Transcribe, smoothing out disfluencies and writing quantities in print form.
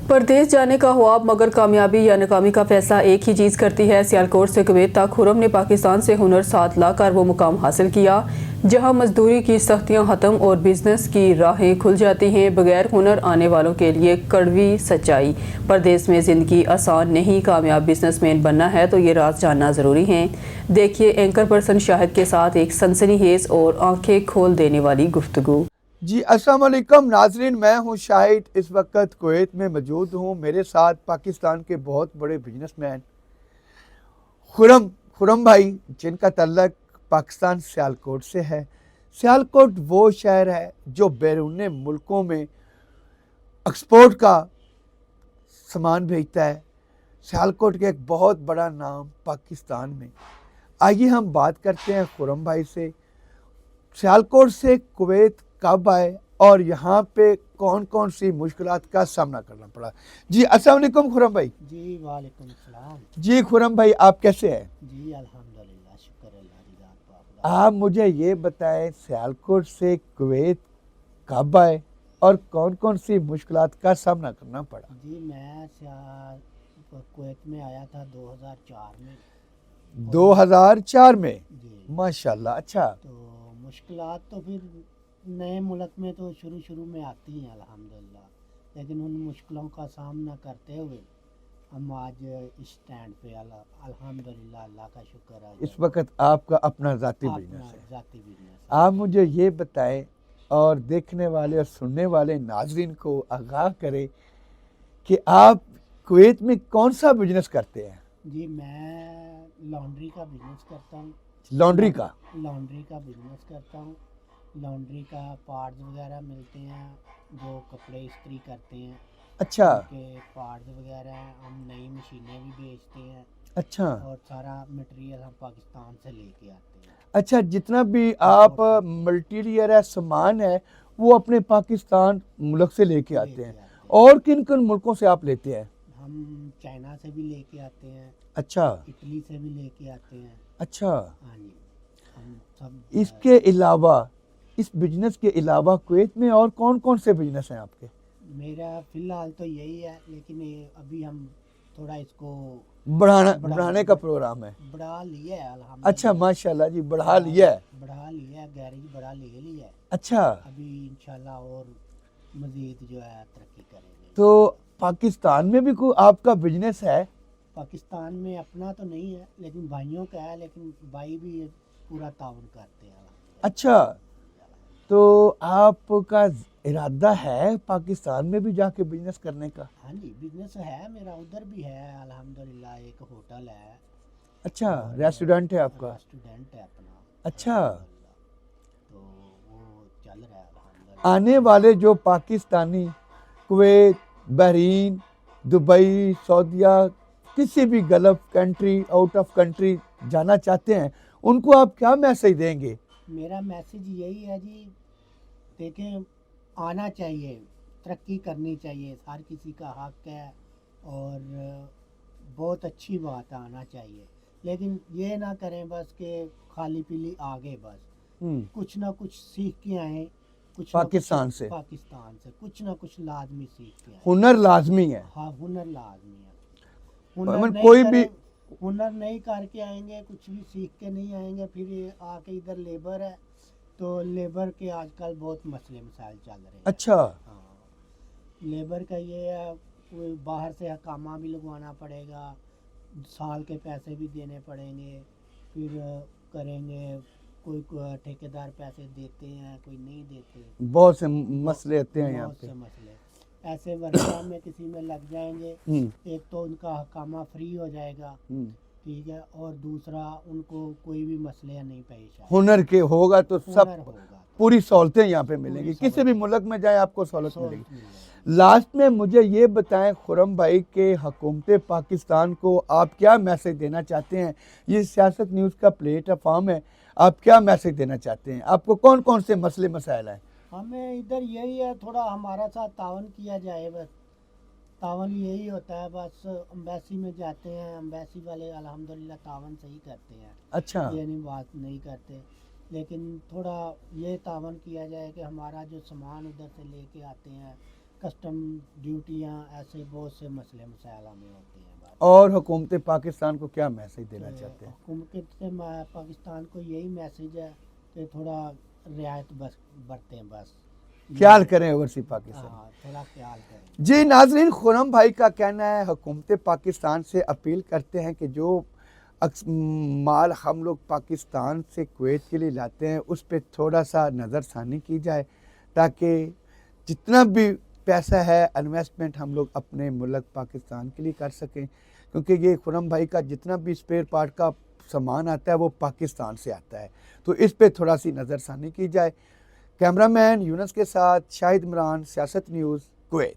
परदेश जाने का ख्वाब मगर कामयाबी या नाकामी का फैसला एक ही चीज़ करती है। सियालकोट से कुवैत तक खुरम ने पाकिस्तान से हुनर साथ लाकर वो मुकाम हासिल किया जहां मजदूरी की सख्तियां ख़त्म और बिजनेस की राहें खुल जाती हैं। बगैर हुनर आने वालों के लिए कड़वी सच्चाई। परदेश में ज़िंदगी आसान नहीं, कामयाब बिजनेसमैन बनना है तो ये राज जानना ज़रूरी है। देखिए एंकर पर्सन शाहिद के साथ एक सनसनीखेज और आंखें खोल देने वाली गुफ्तगू। जी अस्सलाम वालेकुम नाजरीन, मैं हूं शाहिद। इस वक्त कुवैत में मौजूद हूं। मेरे साथ पाकिस्तान के बहुत बड़े बिजनेसमैन खुरम भाई, जिनका तल्लक पाकिस्तान सियालकोट से है। सियालकोट वो शहर है जो बैरून मुल्कों में एक्सपोर्ट का सामान भेजता है। सियालकोट का एक बहुत बड़ा नाम पाकिस्तान में। आइए हम बात करते हैं खुरम भाई से। सियालकोट से कुवैत कब आए और यहाँ पे कौन कौन सी मुश्किलात का सामना करना पड़ा। जी अस्सलाम वालेकुम खुरम भाई। जी वालेकुम सलाम। जी खुरम भाई, आप कैसे हैं? जी अल्हम्दुलिल्लाह, शुक्र अल्लाह की ज़ात पर। आप मुझे ये बताएं, सियालकोट से कुवैत कब आए और कौन कौन सी मुश्किलात का सामना करना पड़ा। जी मैं कुवैत में आया था 2004 में। 2004 में? जी माशाल्लाह। अच्छा, तो मुश्किलात तो फिर नए मुल्क में तो शुरू में आती हैं अल्हम्दुलिल्लाह, लेकिन उन मुश्किलों का सामना करते हुए हम आज इस स्टैंड पे अल्हम्दुलिल्लाह, अल्लाह का शुक्र है। इस वक्त आपका अपना ज़ाती बिजनेस है। ज़ाती बिजनेस। आप मुझे ये बताएं और देखने वाले और सुनने वाले नाजरीन को आगाह करें कि आप कुवैत में कौन सा बिजनेस करते हैं। जी मैं लॉन्ड्री का बिजनेस करता हूँ। लॉन्ड्री का बिजनेस करता हूँ। लॉन्ड्री का पार्ट्स वगैरह मिलते हैं, जो कपड़े इस्त्री करते हैं। अच्छा, के पार्ट्स वगैरह हैं, हम नई मशीनें भी बेचते हैं। अच्छा, और सारा मटेरियल हम पाकिस्तान से लेके आते हैं। अच्छा, जितना भी आप मल्टीरियर है, सामान है, वो अपने पाकिस्तान मुल्क से लेके आते हैं। और किन किन मुल्कों से आप लेते हैं? हम चाइना से भी लेके आते हैं। अच्छा, इटली से भी लेके आते हैं। अच्छा। हाँ जी, हम सब। इसके अलावा, इस बिजनेस के अलावा कुवैत में और कौन कौन से बिजनेस हैं आपके? मेरा फ़िलहाल तो यही है, लेकिन अभी हम थोड़ा इसको बढ़ाने का प्रोग्राम है। बढ़ा लिया है अल्हम्दुलिल्लाह। अच्छा, माशाल्लाह जी, बढ़ा लिया है। गैरेज बढ़ा ले लिया है। अच्छा, अभी इंशाल्लाह और मज़ीद जो है तरक्की करेंगे। तो पाकिस्तान में भी कोई आपका बिजनेस है? पाकिस्तान में अपना तो नहीं है, लेकिन भाइयों का है, लेकिन भाई भी पूरा ताउन करते हैं। अच्छा, तो आपका इरादा है पाकिस्तान में भी जाके बिजनेस करने का? हाँ जी, बिजनेस है मेरा, उधर भी है अल्हम्दुलिल्लाह। एक होटल है। अच्छा, रेस्टोरेंट है आपका? रेस्टोरेंट है अपना। अच्छा, तो वो चल रहा है अल्हम्दुलिल्लाह। आने वाले जो पाकिस्तानी कुवैत, बहरीन, दुबई, सऊदीया, किसी भी gulf country, out of country जाना चाहते हैं, उनको आप क्या मैसेज देंगे? मेरा मैसेज यही है जी, देखें, आना चाहिए, तरक्की करनी चाहिए, हर किसी का हक है और बहुत अच्छी बात है, आना चाहिए। लेकिन ये ना करें बस कि खाली पीली आगे बस, कुछ ना कुछ सीख के आए। कुछ पाकिस्तान से कुछ ना कुछ लाजमी सीख के आए। हुनर लाजमी है। हाँ, हुनर लाजमी है। हुनर नहीं करके आएंगे, कुछ भी सीख के नहीं आएंगे, फिर आके इधर लेबर है तो लेबर के आजकल बहुत मसले मसाइल चल रहे हैं। अच्छा, हाँ, लेबर का ये है, कोई बाहर से हकामा भी लगवाना पड़ेगा, साल के पैसे भी देने पड़ेंगे, फिर करेंगे, कोई ठेकेदार पैसे देते हैं, कोई नहीं देते। बहुत से मसले आते हैं यहाँ पे। मसले ऐसे वर्षा में किसी में लग जाएंगे, एक तो उनका हकामा फ्री हो जाएगा, ठीक है, और दूसरा उनको कोई भी मसले नहीं पेश आए। हुनर के होगा तो सब पूरी सहूलतें यहाँ पे मिलेंगी। किसी भी मुल्क में जाए आपको सहूलत मिलेगी। लास्ट में मुझे ये बताएं खुरम भाई के हुकूमत पाकिस्तान को आप क्या मैसेज देना चाहते हैं? ये सियासत न्यूज़ का प्लेटफॉर्म है, आप क्या मैसेज देना चाहते हैं? आपको कौन कौन से मसले मसाइल हैं? हमें इधर यही है, थोड़ा हमारा साथ तावन किया जाए बस। तावन यही होता है बस। अम्बेसी में जाते हैं, अम्बेसी वाले अल्हम्दुलिल्लाह तावन सही करते हैं। अच्छा, ये नहीं बात नहीं करते, लेकिन थोड़ा ये तावन किया जाए कि हमारा जो सामान उधर से लेके आते हैं, कस्टम ड्यूटियाँ, ऐसे बहुत से मसले मसाइल हमें होते हैं। और हुकूमत पाकिस्तान को क्या मैसेज देना चाहते हैं? हुकूमत से पाकिस्तान को यही मैसेज है कि थोड़ा रियायत बरतें, बस ख्याल करें ओवरसीज पाकिस्तान। हाँ, थोड़ा ख्याल करें। जी नाजरीन, खुरम भाई का कहना है हुकूमत पाकिस्तान से अपील करते हैं कि जो माल हम लोग पाकिस्तान से कुवैत के लिए लाते हैं उस पर थोड़ा सा नज़रसानी की जाए, ताकि जितना भी पैसा है इन्वेस्टमेंट हम लोग अपने मुल्क पाकिस्तान के लिए कर सकें, क्योंकि ये खुरम भाई का जितना भी स्पेयर पार्ट का सामान आता है वो पाकिस्तान से आता है, तो इस पे थोड़ा सी नज़रसानी की जाए। कैमरामैन यूनस के साथ शाहिद इमरान, सियासत न्यूज़, कुवैत।